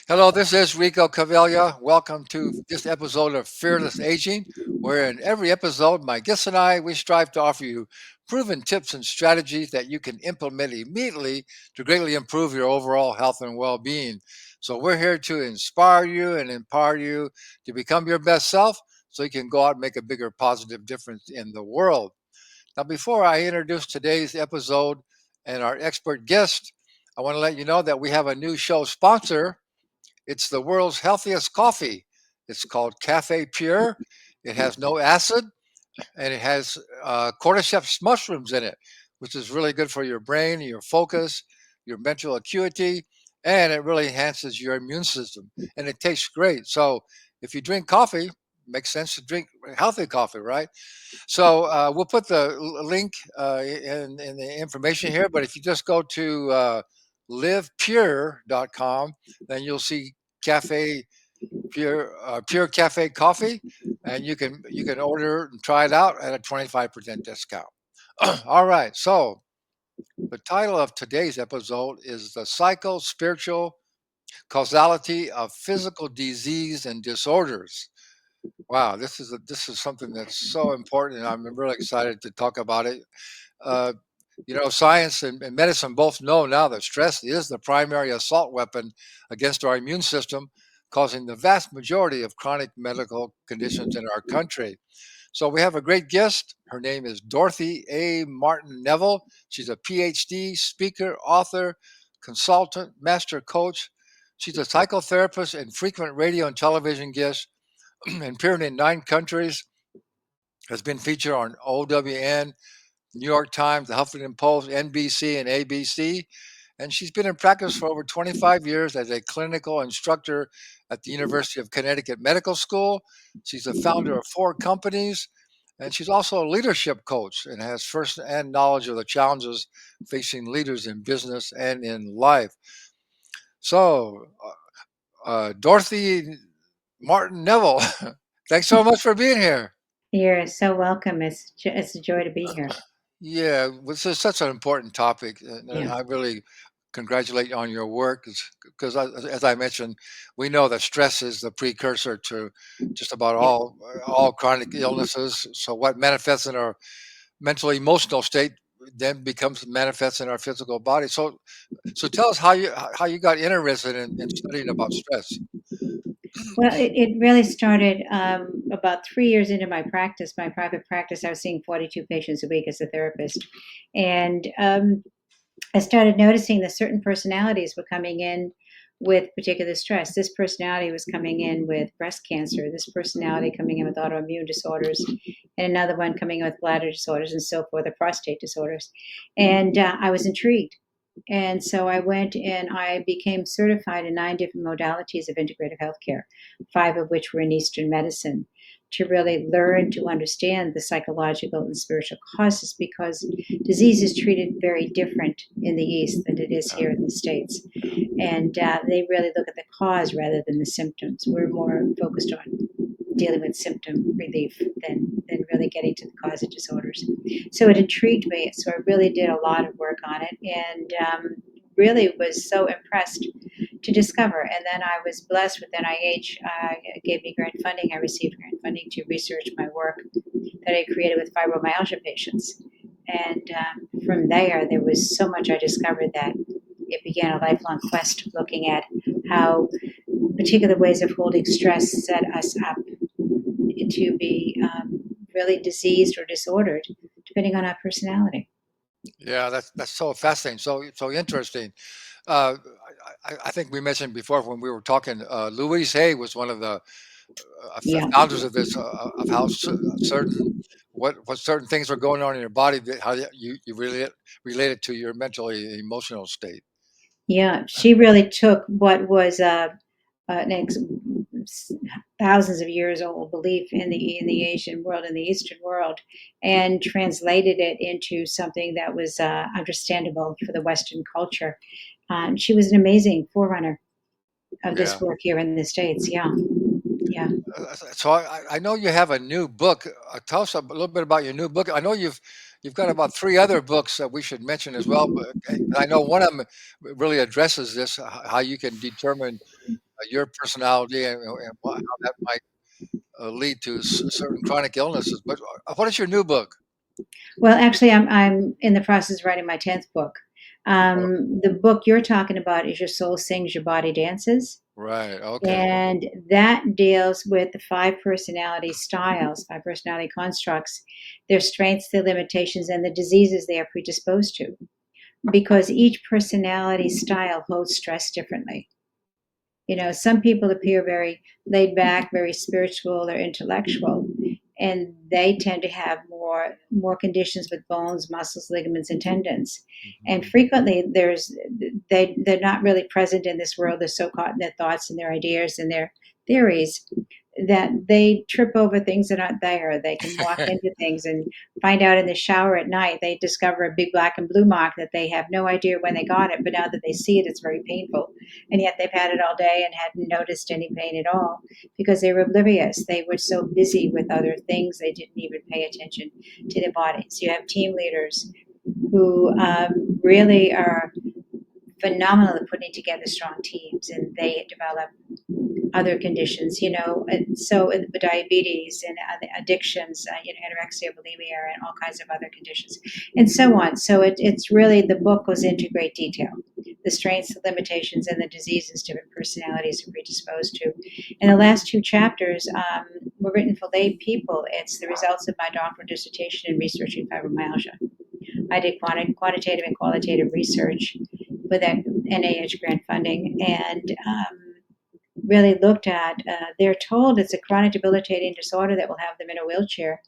Hello, this is Rico Cavella. Welcome to this episode of Fearless Aging, where in every episode, my guests and I, we strive to offer you proven tips and strategies that you can implement immediately to greatly improve your overall health and well-being. So we're here to inspire you and empower you to become your best self so you can go out and make a bigger positive difference in the world. Now, before I introduce today's episode and our expert guest, I want to let you know that we have a new show sponsor. It's the world's healthiest coffee. It's called Cafe Pure. It has no acid and it has cordyceps mushrooms in it, which is really good for your brain, your focus, your mental acuity, and it really enhances your immune system. And it tastes great. So if you drink coffee, it makes sense to drink healthy coffee, right? So we'll put the link in the information here. But if you just go to livepure.com, then you'll see cafe pure cafe coffee, and you can order and try it out at a 25% discount. All right. So the title of today's episode is the psycho spiritual causality of physical disease and disorders. Wow, this is something that's so important, and I'm really excited to talk about it. Uh, Science and medicine both know now that stress is the primary assault weapon against our immune system, causing the vast majority of chronic medical conditions in our country. So we have a great guest. Her name is Dorothy A. Martin Neville. She's a PhD, speaker, author, consultant, master coach. She's a psychotherapist and frequent radio and television guest and appeared in 9 countries, has been featured on OWN, New York Times, the Huffington Post, NBC, and ABC. And she's been in practice for over 25 years as a clinical instructor at the University of Connecticut Medical School. She's the founder of 4 companies, and she's also a leadership coach and has first-hand knowledge of the challenges facing leaders in business and in life. So, Dorothy Martin Neville, thanks so much for being here. You're so welcome. It's a joy to be here. Yeah, this is such an important topic, and Yeah. I really congratulate you on your work because, as I mentioned, we know that stress is the precursor to just about Yeah. all chronic illnesses. So, what manifests in our mental emotional state then becomes manifests in our physical body. So tell us how you got interested in studying about stress. Well, it really started about 3 years into my practice, my private practice. I was seeing 42 patients a week as a therapist. And I started noticing that certain personalities were coming in with particular stress. This personality was coming in with breast cancer, this personality coming in with autoimmune disorders, and another one coming in with bladder disorders and so forth, or prostate disorders. And I was intrigued. And so I went and I became certified in 9 different modalities of integrative healthcare, 5 of which were in Eastern medicine, to really learn to understand the psychological and spiritual causes because disease is treated very different in the East than it is here in the States. And they really look at the cause rather than the symptoms. We're more focused on dealing with symptom relief than really getting to the cause of disorders. So it intrigued me. So I really did a lot of work on it and really was so impressed to discover. And then I was blessed with NIH, gave me grant funding. I received grant funding to research my work that I created with fibromyalgia patients. And from there was so much I discovered that it began a lifelong quest of looking at how particular ways of holding stress set us up to be really diseased or disordered, depending on our personality. Yeah, that's so fascinating, so interesting. Uh, I think we mentioned before when we were talking, Louise Hay was one of the Yeah. founders of this, of how certain what certain things are going on in your body, that how you relate it to your mentally emotional state. Yeah, she really took what was an thousands of years old belief in the Asian world, in the Eastern world, and translated it into something that was understandable for the Western culture. She was an amazing forerunner of this Yeah. work here in the States. Yeah, yeah. So I know you have a new book. Tell us a little bit about your new book. I know you've got about 3 other books that we should mention as well, but I know one of them really addresses this, how you can determine your personality and how that might lead to certain chronic illnesses. But what is your new book? Well, actually, I'm in the process of writing my 10th book. Oh, The book you're talking about is Your Soul Sings, Your Body Dances. right. Okay. And that deals with the five personality styles, five personality constructs, their strengths, their limitations, and the diseases they are predisposed to. Because each personality style holds stress differently. You know, some people appear very laid back, very spiritual or intellectual, and they tend to have more conditions with bones, muscles, ligaments, and tendons. And Mhm. frequently, they're not really present in this world. They're so caught in their thoughts and their ideas and their theories that they trip over things that aren't there. They can walk into things and find out in the shower at night, they discover a big black and blue mark that they have no idea when they got it, but now that they see it, it's very painful. And yet they've had it all day and hadn't noticed any pain at all because they were oblivious. They were so busy with other things, they didn't even pay attention to their bodies. You have team leaders who really are phenomenal at putting together strong teams, and they develop other conditions, you know, and so diabetes and addictions, you know, anorexia, bulimia, and all kinds of other conditions, and so on. So it's really, the book goes into great detail, the strengths, the limitations, and the diseases different personalities are predisposed to. And the last two chapters were written for lay people. It's the results of my doctoral dissertation in researching fibromyalgia. I did quantitative and qualitative research with that NIH grant funding, and really looked at, they're told it's a chronic debilitating disorder that will have them in a wheelchair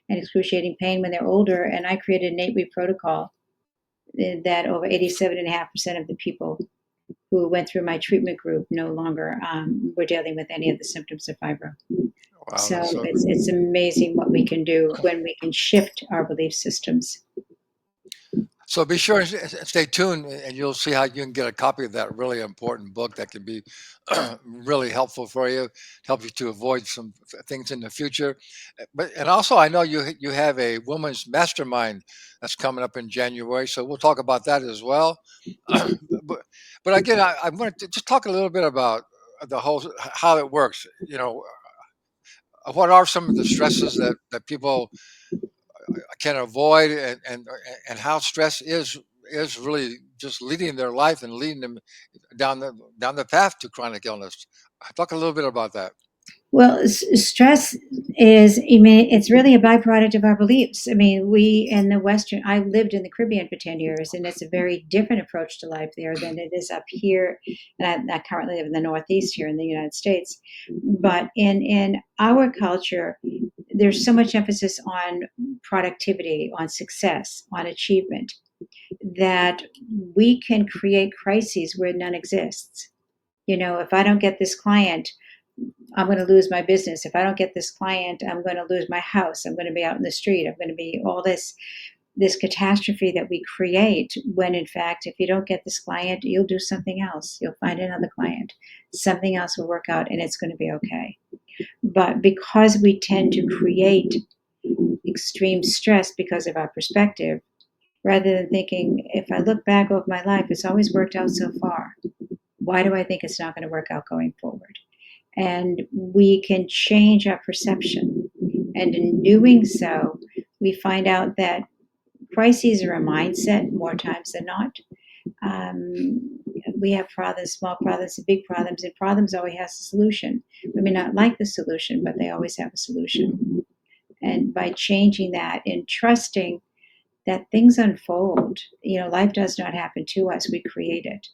and excruciating pain when they're older. And I created an 8-week protocol that over 87.5% of the people who went through my treatment group no longer were dealing with any of the symptoms of fibro. Wow, So that's so. it's amazing what we can do when we can shift our belief systems. So be sure and stay tuned, and you'll see how you can get a copy of that really important book that can be really helpful for you, help you to avoid some things in the future. But and also, I know you have a women's mastermind that's coming up in January, so we'll talk about that as well. but but again, I want to just talk a little bit about the whole how it works. You know, what are some of the stresses that people can avoid and how stress is really just leading their life and leading them down the path to chronic illness. Talk a little bit about that. Well, stress is, I mean, it's really a byproduct of our beliefs. I mean, we in the Western, I lived in the Caribbean for 10 years, and it's a very different approach to life there than it is up here. And I currently live in the Northeast here in the United States. But in our culture, there's so much emphasis on productivity, on success, on achievement, that we can create crises where none exists. You know, if I don't get this client, I'm going to lose my business. If I don't get this client, I'm going to lose my house. I'm going to be out in the street. I'm going to be all this catastrophe that we create, when in fact, if you don't get this client, you'll do something else. You'll find another client. Something else will work out and it's going to be okay. But because we tend to create extreme stress because of our perspective, rather than thinking, if I look back over my life, it's always worked out so far. Why do I think it's not going to work out going forward? And we can change our perception. And in doing so, we find out that crises are a mindset more times than not. Um, we have problems, small problems, and big problems, and problems always has a solution. We may not like the solution, but they always have a solution. And by changing that and trusting that things unfold, you know, life does not happen to us, we create it.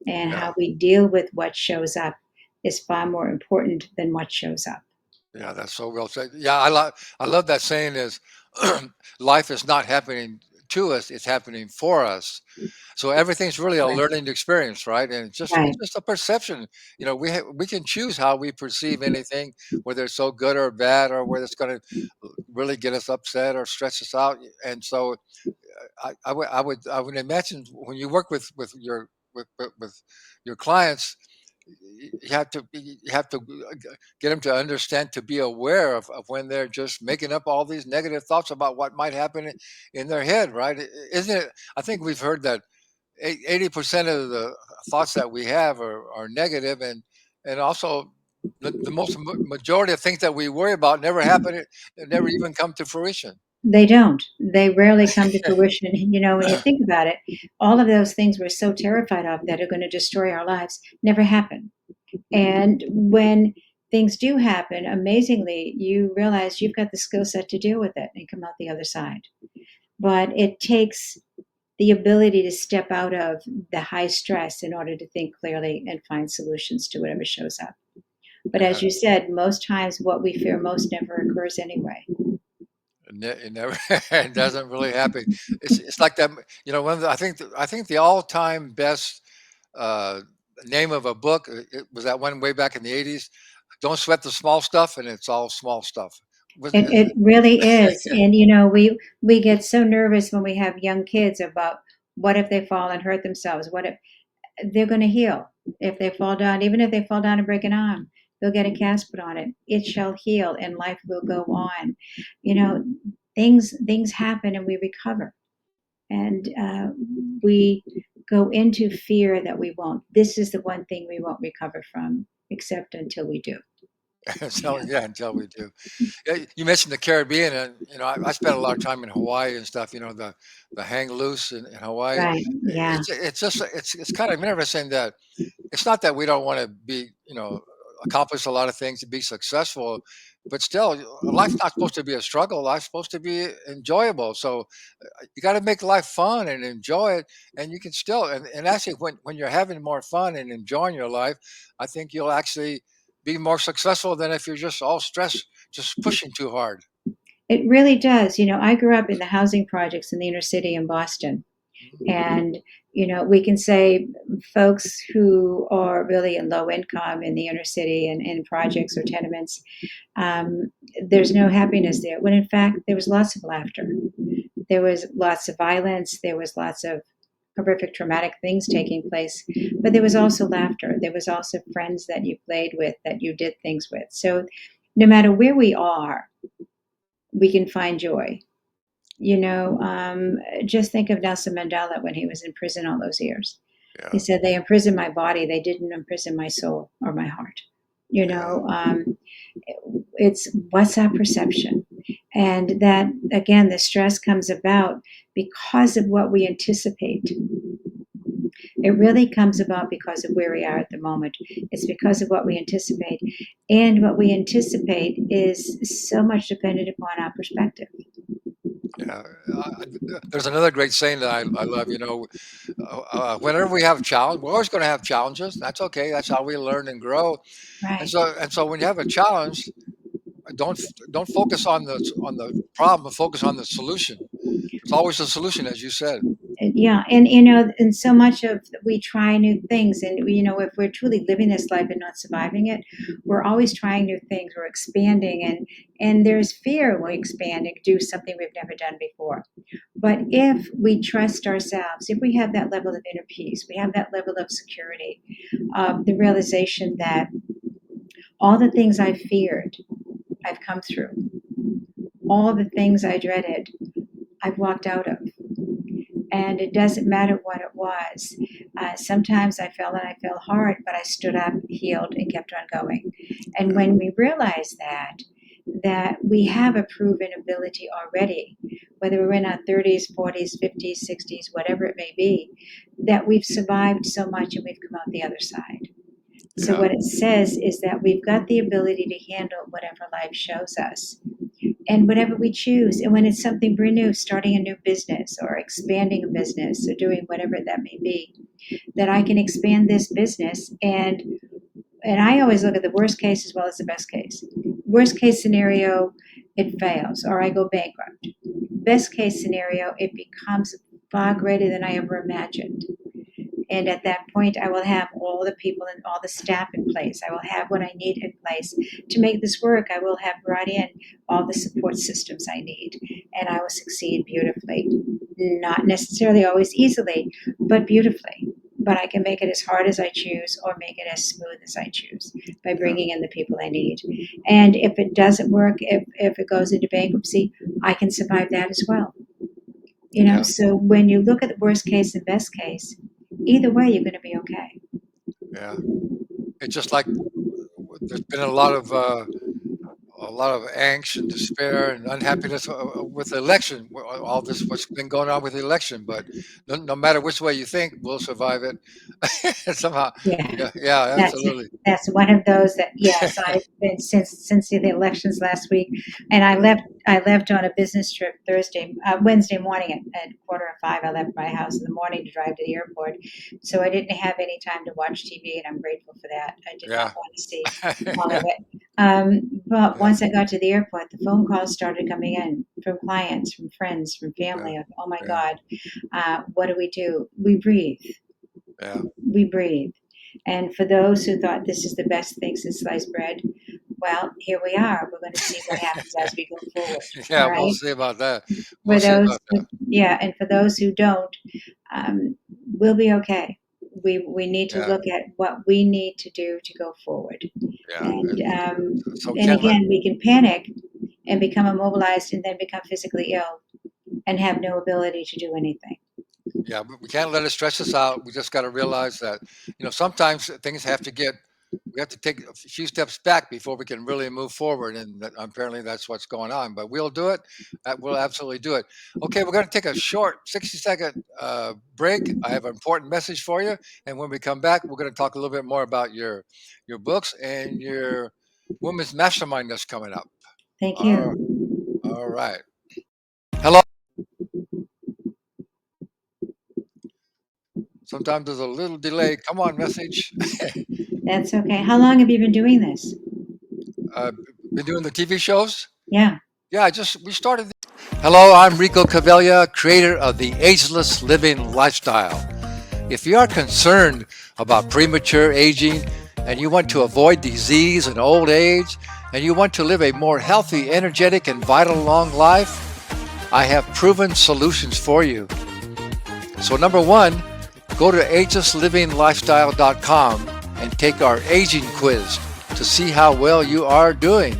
And Yeah, how we deal with what shows up is far more important than what shows up. yeah, that's so well said. Yeah, I love that saying is life is not happening to us, it's happening for us. So everything's really a Right. learning experience, right? And it's Right. just a perception. You know, we can choose how we perceive anything, whether it's so good or bad, or whether it's going to really get us upset or stress us out. And so I would imagine when you work with your clients, you have to get them to understand, to be aware of when they're just making up all these negative thoughts about what might happen in their head, right? Isn't it? I think we've heard that 80% of the thoughts that we have are negative, and also the most majority of things that we worry about never happen. It never even come to fruition. They don't. They rarely come to fruition. You know, when you think about it, all of those things we're so terrified of that are going to destroy our lives never happen. And when things do happen, amazingly, you realize you've got the skill set to deal with it and come out the other side. But it takes the ability to step out of the high stress in order to think clearly and find solutions to whatever shows up. But as Yeah. you said, most times what we fear most never occurs anyway. It never it doesn't really happen. It's like that. You know, one of the, I think the all time best uh, name of a book it was that one way back in the '80s. Don't sweat the small stuff, and it's all small stuff. Was It really is. And you know, we get so nervous when we have young kids about what if they fall and hurt themselves? What if they're going to heal? If they fall down, even if they fall down and break an arm, they'll get a cast put on it. It shall heal and life will go on. You know, things happen and we recover. And we go into fear that we won't. This is the one thing we won't recover from, except until we do. You so know, yeah, until we do. Yeah, you mentioned the Caribbean, and you know, I spent a lot of time in Hawaii and stuff. You know, the hang loose in Hawaii. right? Yeah, It's just it's kind of interesting that it's not that we don't want to be, you know, accomplish a lot of things to be successful, but still, life's not supposed to be a struggle. Life's supposed to be enjoyable. So you got to make life fun and enjoy it, and you can still and actually when you're having more fun and enjoying your life, I think you'll actually be more successful than if you're just all stressed, just pushing too hard. it really does. You know, I grew up in the housing projects in the inner city in Boston. Mhm. And, you know, we can say folks who are really in low income in the inner city and in projects or tenements, um, there's no happiness there. When in fact, there was lots of laughter. There was lots of violence. There was lots of horrific, traumatic things taking place. But there was also laughter. There was also friends that you played with, that you did things with. So no matter where we are, we can find joy. You know, just think of Nelson Mandela when he was in prison all those years. He Yeah, said, "They imprisoned my body, they didn't imprison my soul or my heart." You yeah, know, it's what's our perception? And that, again, the stress comes about because of what we anticipate. It really comes about because of where we are at the moment. It's because of what we anticipate. And what we anticipate is so much dependent upon our perspective. yeah. There's another great saying that I love. You know, whenever we have a challenge, we're always going to have challenges. That's okay. That's how we learn and grow. Right. And so when you have a challenge, don't focus on the problem, but focus on the solution. There's always a solution, as you said. Yeah, and you know, and so much of we try new things, and you know, if we're truly living this life and not surviving it, we're always trying new things. We're expanding, and there's fear when we expand and do something we've never done before. But if we trust ourselves, if we have that level of inner peace, we have that level of security, the realization that all the things I feared, I've come through. All the things I dreaded, I've walked out of. And it doesn't matter what it was. Sometimes I fell and I fell hard, but I stood up, healed, and kept on going. And Yeah, when we realize that we have a proven ability already, whether we're in our 30s, 40s, 50s, 60s, whatever it may be, that we've survived so much and we've come out the other side. So, yeah, what it says is that we've got the ability to handle whatever life shows us and whatever we choose. And when it's something brand new, starting a new business or expanding a business or doing whatever that may be, that I can expand this business and I always look at the worst case as well as the best case. Worst case scenario, it fails or I go bankrupt. Best case scenario, it becomes far greater than I ever imagined. And at that point, I will have all the people and all the staff in place. I will have what I need in place to make this work. I will have brought in all the support systems I need, and I will succeed beautifully. Not necessarily always easily, but beautifully. But I can make it as hard as I choose or make it as smooth as I choose by yeah, bringing in the people I need. And if it doesn't work, if it goes into bankruptcy, I can survive that as well. You know, yeah, so when you look at the worst case and best case, either way, you're going to be okay. yeah. it's just like there's been a lot of angst and despair and unhappiness with the election, all this what's been going on with the election. But no matter which way you think, we'll survive it somehow. Yeah. Yeah, yeah, That's absolutely. that's one of those that, yes, I've been since the elections last week, and I left on a business trip Wednesday morning at 4:45. I left my house in the morning to drive to the airport, so I didn't have any time to watch TV, and I'm grateful for that. I did not Yeah, want to see all of it. But yeah, once I got to the airport, the phone calls started coming in from clients, from friends, from yeah, family. Of, oh my yeah, God, what do we do? We breathe. yeah, We breathe. And for those who thought this is the best thing since sliced bread, well, here we are. We're going to see what happens as we go forward. yeah. All We'll right. see about that. We'll For see those, about that. yeah, and for those who don't, um, we'll be okay. We need to Yeah, look at what we need to do to go forward. yeah. And So and can't let again, we can panic and become immobilized and then become physically ill and have no ability to do anything. yeah, we can't let it stress us out. We just got to realize that, sometimes things have to get, we have to take a few steps back before we can really move forward. And apparently that's what's going on. But we'll do it. We'll absolutely do it. Okay, we're going to take a short 60-second break. I have an important message for you. And when we come back, we're going to talk a little bit more about your books and your women's mastermind that's coming up. Thank All, you. all right. Hello. Sometimes there's a little delay. Come on, message. That's okay. How long have you been doing this? Uh, been doing the TV shows? Yeah. Yeah, we started. Hello, I'm Rico Cavella, creator of the Ageless Living Lifestyle. If you are concerned about premature aging and you want to avoid disease and old age, and you want to live a more healthy, energetic, and vital long life, I have proven solutions for you. So, number one, go to agelessliving.lifestyle.com and take our aging quiz to see how well you are doing.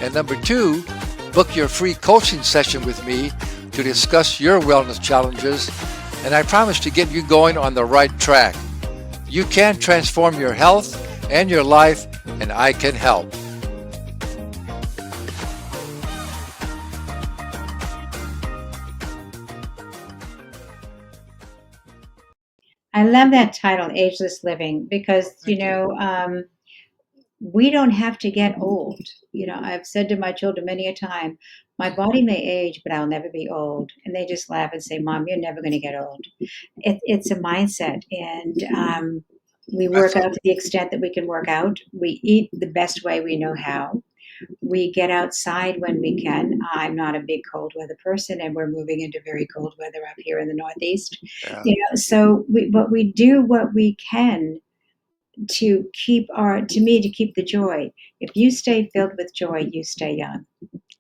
And number two, book your free coaching session with me to discuss your wellness challenges, and I promise to get you going on the right track. You can transform your health and your life, and I can help. I love that title, Ageless Living, because, Thank you. we don't have to get old. I've said to my children many a time, my body may age, but I'll never be old. And they just laugh and say, Mom, you're never going to get old. It's a mindset. And we That's work so, out to the extent that we can work out. We eat the best way we know how. We get outside when we can. I'm not a big cold weather person, and we're moving into very cold weather up here in the Northeast. yeah, So but we do what we can to keep the joy. If you stay filled with joy, you stay young.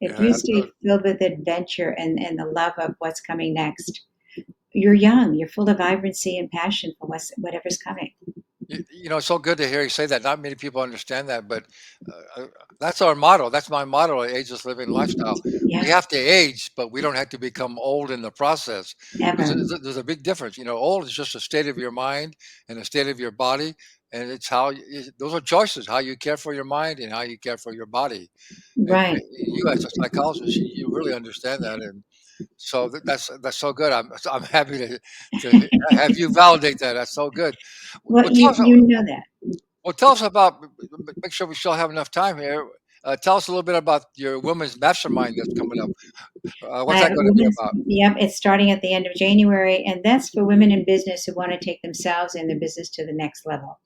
If yeah, you stay absolutely. filled with adventure and the love of what's coming next, you're young. You're full of vibrancy and passion for whatever's coming. It's so good to hear you say that. Not many people understand that, but that's our motto. That's my motto, Ageless Living Lifestyle. We Yeah, have to age, but we don't have to become old in the process. There's ever. there's a big difference. Old is just a state of your mind and a state of your body, and it's those are choices, how you care for your mind and how you care for your body. And Right. you, as a psychologist, you really understand that, and so that's so good. I'm happy to have you validate that. That's so good. Well, Well, you know that. tell us about. Make sure we still have enough time here. Tell us a little bit about your women's mastermind that's coming up. What's that going to be about? Yep, it's starting at the end of January, and that's for women in business who want to take themselves and their business to the next level.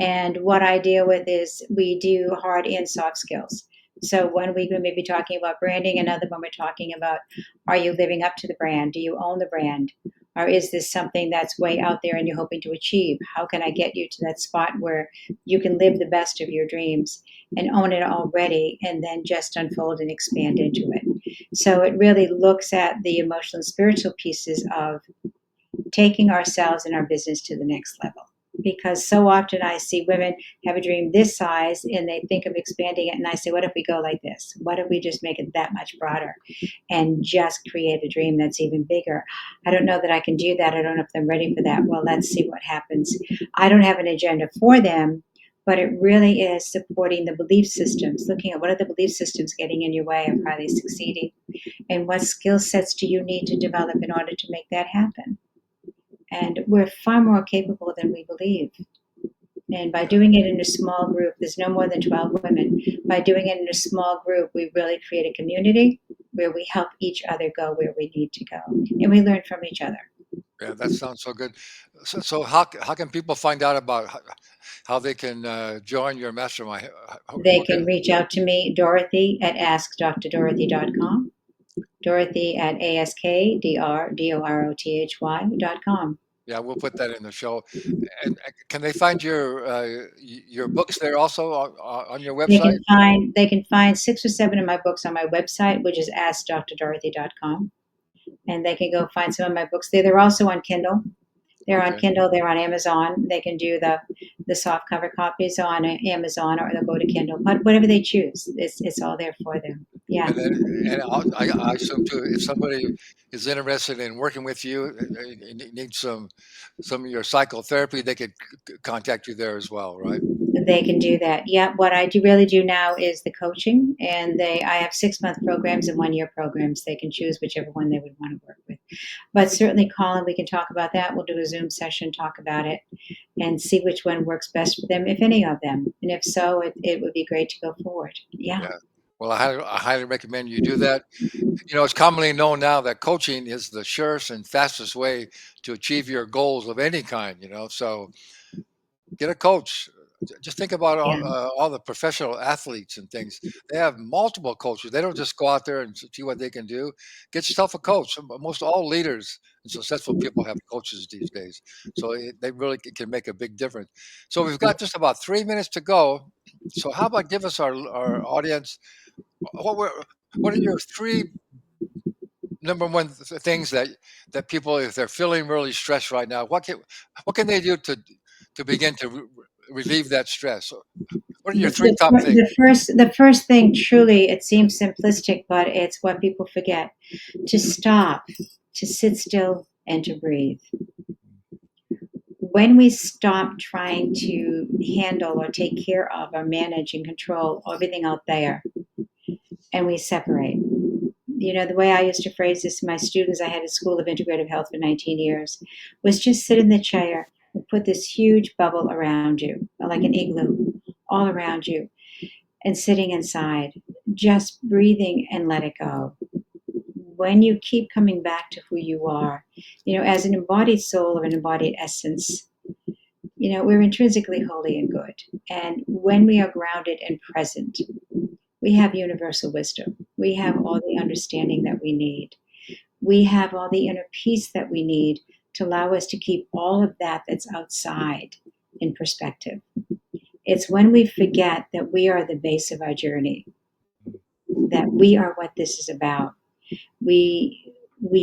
And what I deal with is we do hard and soft skills. So one week we may be talking about branding, another one we're talking about, are you living up to the brand? Do you own the brand? Or is this something that's way out there and you're hoping to achieve? How can I get you to that spot where you can live the best of your dreams and own it already and then just unfold and expand into it? So it really looks at the emotional and spiritual pieces of taking ourselves and our business to the next level. Because so often I see women have a dream this size and they think of expanding it. And I say, what if we go like this? What if we just make it that much broader and just create a dream that's even bigger? I don't know that I can do that. I don't know if I'm ready for that. Well, let's see what happens. I don't have an agenda for them, but it really is supporting the belief systems, looking at what are the belief systems getting in your way of highly succeeding, and what skill sets do you need to develop in order to make that happen. And we're far more capable than we believe. And by Yeah. doing it in a small group, there's no more than 12 women. By doing it in a small group, we really create a community where we help each other go where we need to go. And we learn from each other. Yeah, that sounds so good. So how can people find out about how they can join your mastermind? They What can can reach out to me, Dorothy at AskDrDorothy.com, Dorothy at AskDorothy.com. Yeah, we'll put that in the show. And can they find your books there also on your website? They can find 6 or 7 of my books on my website, which is AskDrDorothy.com. And they can go find some of my books there. They're also on Kindle. They're on Okay. Kindle. They're on Amazon. They can do the soft cover copies on Amazon, or they'll go to Kindle. But whatever they choose, it's all there for them. Yeah, And then, and I assume too, if somebody is interested in working with you and needs some of your psychotherapy, they could contact you there as well, right? they can do that. Yeah, what I do really do now is the coaching, and I have 6 month programs and 1 year programs. They can choose whichever one they would want to work with. But certainly, call and we can talk about that. We'll do a Zoom session, talk about it, and see which one works best for them, if any of them. And if so, it would be great to go forward. Yeah. Yeah. Well, I highly recommend you do that. You know, it's commonly known now that coaching is the surest and fastest way to achieve your goals of any kind, you know. So get a coach. Just think about Yeah. all the professional athletes and things. They have multiple coaches. They don't just go out there and see what they can do. Get yourself a coach. Most all leaders and successful people have coaches these days. So they really can make a big difference. So we've got just about 3 minutes to go. So how about give us our audience what were what are your three number one things that people, if they're feeling really stressed right now, what can they do to begin to relieve that stress? What are your three top things? The first thing, truly, it seems simplistic, but it's what people forget: to stop, to sit still, and to breathe. When we stop trying to handle or take care of or manage and control everything out there, and we separate. You know, the way I used to phrase this to my students, I had a school of integrative health for 19 years, was just sit in the chair and put this huge bubble around you, like an igloo, all around you, and sitting inside, just breathing and let it go. When you keep coming back to who you are, you know, as an embodied soul or an embodied essence, you know, we're intrinsically holy and good. And when we are grounded and present, we have universal wisdom. We have all the understanding that we need. We have all the inner peace that we need to allow us to keep all of that that's outside in perspective. It's when we forget that we are the base of our journey, that we are what this is about. We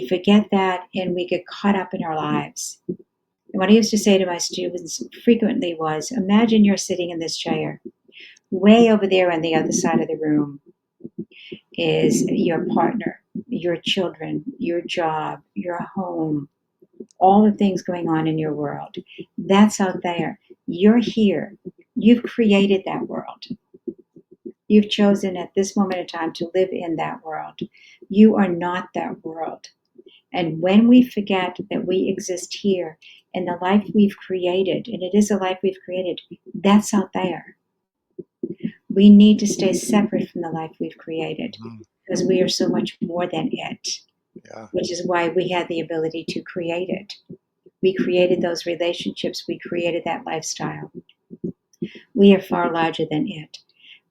forget that, and we get caught up in our lives. And what I used to say to my students frequently was, imagine you're sitting in this chair. Way over there on the other side of the room is your partner, your children, your job, your home, all the things going on in your world. That's out there. You're here. You've created that world. You've chosen at this moment in time to live in that world. You are not that world. And when we forget that we exist here in the life we've created, and it is a life we've created, that's out there. We need to stay separate from the life we've created Mhm. because we are so much more than it, Yeah, which is why we had the ability to create it. We created those relationships, we created that lifestyle. We are far larger than it.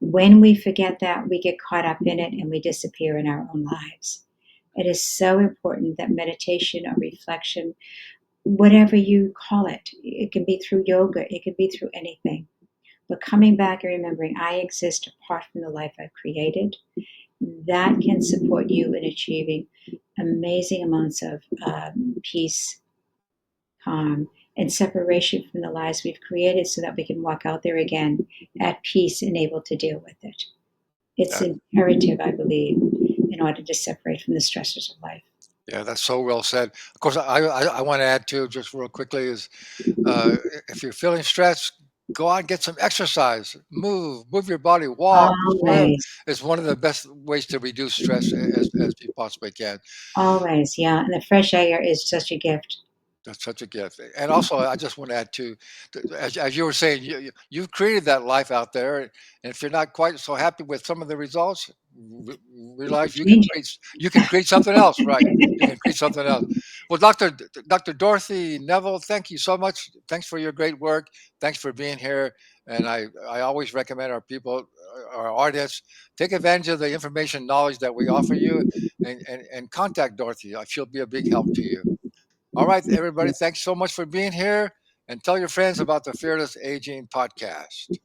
When we forget that, we get caught up in it and we disappear in our own lives. It is so important that meditation or reflection, whatever you call it, it can be through yoga, it can be through anything. But coming back and remembering I exist apart from the life I've created, that can support you in achieving amazing amounts of peace, calm, and separation from the lives we've created so that we can walk out there again at peace and able to deal with it. It's yeah, imperative, I believe, in order to separate from the stressors of life. yeah. That's so well said. Of course, I want to add too, just real quickly, is uh, if you're feeling stressed, Go out and get some exercise. Move your body. Walk, swim Always, is one of the best ways to reduce stress as you possibly can. always, yeah. And the fresh air is such a gift. That's such a gift. And also, I just want to add to, as you were saying, you've created that life out there. And if you're not quite so happy with some of the results, realize Change it. you can create something else, right? You can create something else. Well, Dr. Dorothy Neville, thank you so much. Thanks for your great work. Thanks for being here. And I always recommend our people, our audience, take advantage of the information, knowledge that we offer you, and contact Dorothy. She'll be a big help to you. All right, everybody, thanks so much for being here, and tell your friends about the Fearless Aging podcast.